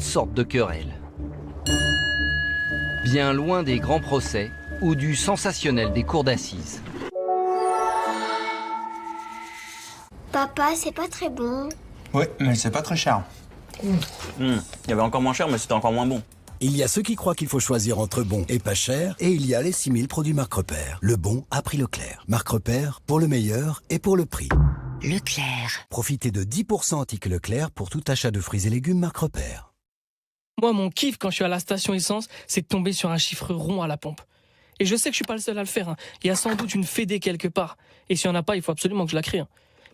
sortes de querelles. Bien loin des grands procès ou du sensationnel des cours d'assises. Papa, c'est pas très bon. Oui, mais c'est pas très cher. Il y avait encore moins cher, mais c'était encore moins bon. Il y a ceux qui croient qu'il faut choisir entre bon et pas cher, et il y a les 6000 produits Marque Repère. Le bon à prix Leclerc. Marque Repère, pour le meilleur et pour le prix. Leclerc. Profitez de 10% anti Leclerc pour tout achat de fruits et légumes Marque Repère. Moi, mon kiff quand je suis à la station essence, c'est de tomber sur un chiffre rond à la pompe. Et je sais que je suis pas le seul à le faire. Hein. Il y a sans doute une fédé quelque part. Et s'il n'y en a pas, il faut absolument que je la crée. Hein.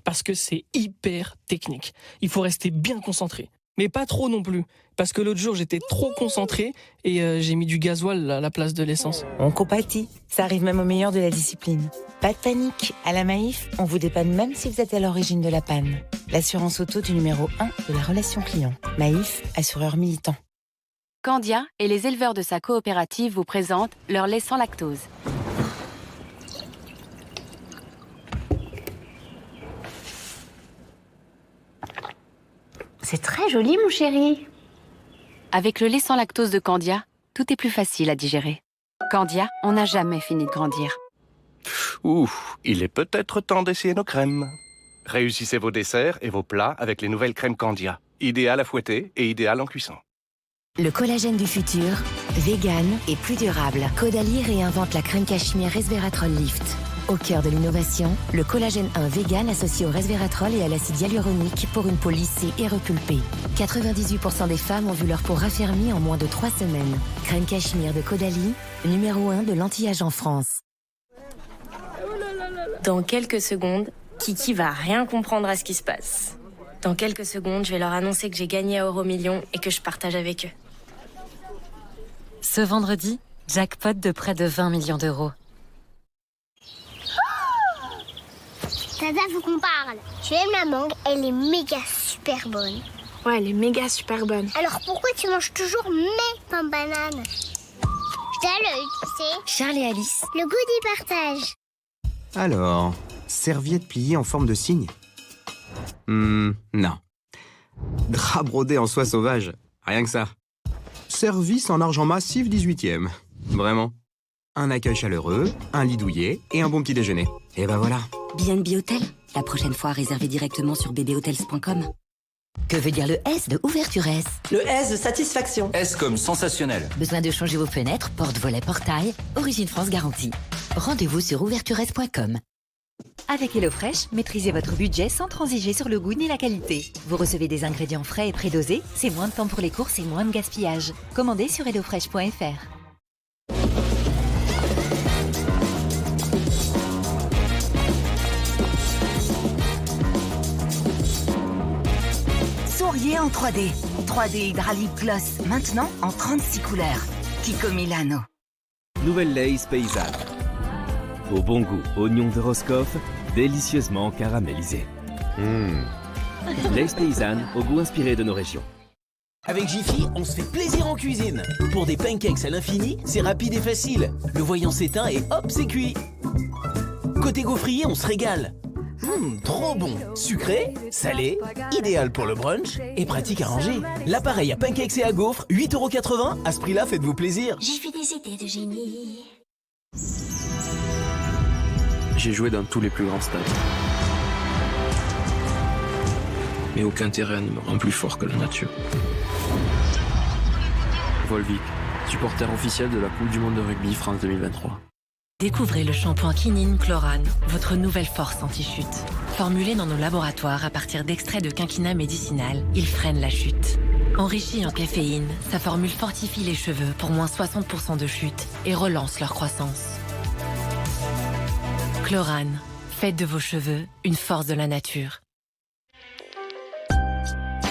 Parce que c'est hyper technique. Il faut rester bien concentré. Mais pas trop non plus. Parce que l'autre jour, j'étais trop concentré et j'ai mis du gasoil à la place de l'essence. On compatit. Ça arrive même au meilleur de la discipline. Pas de panique. À la Maïf, on vous dépanne même si vous êtes à l'origine de la panne. L'assurance auto du numéro 1 de la relation client. Maïf, assureur militant. Candia et les éleveurs de sa coopérative vous présentent leur lait sans lactose. C'est très joli, mon chéri. Avec le lait sans lactose de Candia, tout est plus facile à digérer. Candia, on n'a jamais fini de grandir. Ouh, il est peut-être temps d'essayer nos crèmes. Réussissez vos desserts et vos plats avec les nouvelles crèmes Candia. Idéal à fouetter et idéal en cuisson. Le collagène du futur, vegan et plus durable. Caudalie réinvente la crème cachemire Resveratrol Lift. Au cœur de l'innovation, le collagène 1 vegan associé au resveratrol et à l'acide hyaluronique pour une peau lissée et repulpée. 98% des femmes ont vu leur peau raffermie en moins de 3 semaines. Crème cachemire de Caudalie, numéro 1 de l'anti-âge en France. Dans quelques secondes, Kiki va rien comprendre à ce qui se passe. Dans quelques secondes, je vais leur annoncer que j'ai gagné à Euromillions et que je partage avec eux. Ce vendredi, jackpot de près de 20 millions d'euros. Tata, faut qu'on parle. Tu aimes la mangue, elle est méga super bonne. Ouais, elle est méga super bonne. Alors pourquoi tu manges toujours mes pains bananes? Je t'ai l'œil, tu sais. Charles et Alice. Le goût du partage. Alors, serviette pliée en forme de cygne? Non. Drap brodé en soie sauvage, rien que ça. Service en argent massif 18e. Vraiment. Un accueil chaleureux, un lit douillet et un bon petit déjeuner. Et ben voilà. BNB Hotel. La prochaine fois, réservez directement sur bbhotels.com. Que veut dire le S de ouverture S? Le S de satisfaction. S comme sensationnel. Besoin de changer vos fenêtres, porte-volets, portail. Origine France garantie. Rendez-vous sur ouvertureS.com. Avec HelloFresh, maîtrisez votre budget sans transiger sur le goût ni la qualité. Vous recevez des ingrédients frais et prédosés, c'est moins de temps pour les courses et moins de gaspillage. Commandez sur hellofresh.fr. Souriez en 3D. 3D Hydraulic Gloss, maintenant en 36 couleurs. Kiko Milano. Nouvelle Lay's paysanne. Au bon goût, oignon de Roscoff, délicieusement caramélisé. Lay's paysanne, au goût inspiré de nos régions. Avec Jiffy, on se fait plaisir en cuisine. Pour des pancakes à l'infini, c'est rapide et facile. Le voyant s'éteint et hop, c'est cuit. Côté gaufrier, on se régale. Trop bon. Sucré, salé, idéal pour le brunch et pratique à ranger. L'appareil à pancakes et à gaufres, 8,80 €. À ce prix-là, faites-vous plaisir. J'ai fait des idées de génie. J'ai joué dans tous les plus grands stades. Mais aucun terrain ne me rend plus fort que la nature. Volvic, supporter officiel de la Coupe du Monde de rugby France 2023. Découvrez le shampoing Quinine Chlorane, votre nouvelle force anti-chute. Formulé dans nos laboratoires à partir d'extraits de quinquina médicinal, il freine la chute. Enrichi en caféine, sa formule fortifie les cheveux pour moins 60% de chute et relance leur croissance. Chlorane, faites de vos cheveux une force de la nature.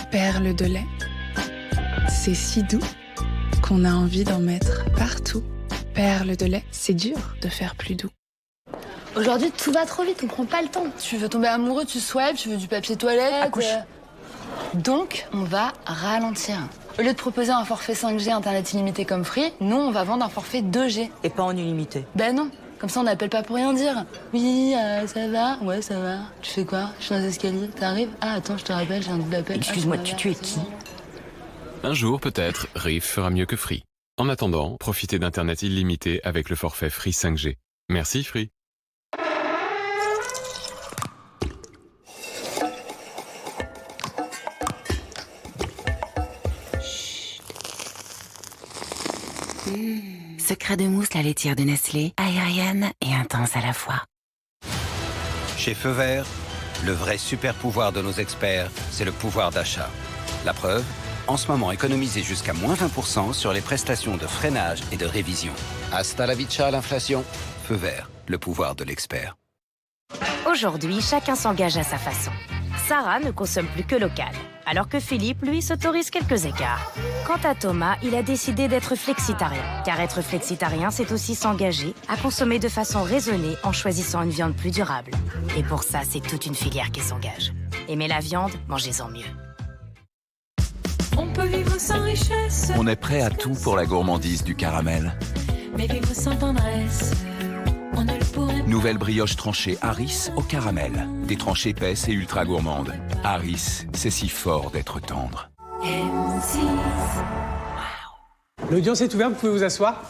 Perle de lait. C'est si doux qu'on a envie d'en mettre partout. Perle de lait, c'est dur de faire plus doux. Aujourd'hui, tout va trop vite, on prend pas le temps. Tu veux tomber amoureux, tu swipes, tu veux du papier toilette. Accouche. Donc, on va ralentir. Au lieu de proposer un forfait 5G Internet illimité comme Free, nous, on va vendre un forfait 2G. Et pas en illimité. Ben non, comme ça, on n'appelle pas pour rien dire. Oui, ça va? Ouais, ça va. Tu fais quoi? Je suis dans les escaliers. T'arrives? Ah, attends, je te rappelle, j'ai un double appel. Excuse-moi, tu es qui? Un jour, peut-être, Riff fera mieux que Free. En attendant, profitez d'Internet illimité avec le forfait Free 5G. Merci Free. Secret de mousse, la laitière de Nestlé, aérienne et intense à la fois. Chez Feu Vert, le vrai super pouvoir de nos experts, c'est le pouvoir d'achat. La preuve, en ce moment, économisez jusqu'à moins 20% sur les prestations de freinage et de révision. Hasta la vista, l'inflation. Feu Vert, le pouvoir de l'expert. Aujourd'hui, chacun s'engage à sa façon. Sarah ne consomme plus que local, alors que Philippe, lui, s'autorise quelques écarts. Quant à Thomas, il a décidé d'être flexitarien. Car être flexitarien, c'est aussi s'engager à consommer de façon raisonnée en choisissant une viande plus durable. Et pour ça, c'est toute une filière qui s'engage. Aimez la viande, mangez-en mieux. On peut vivre sans richesse. On est prêt à tout pour la gourmandise du caramel. Mais vivre sans tendresse, on ne le pourrait pas. Nouvelle brioche tranchée Harris au caramel. Des tranches épaisses et ultra gourmandes. Harris, c'est si fort d'être tendre. M6. L'audience est ouverte, vous pouvez vous asseoir.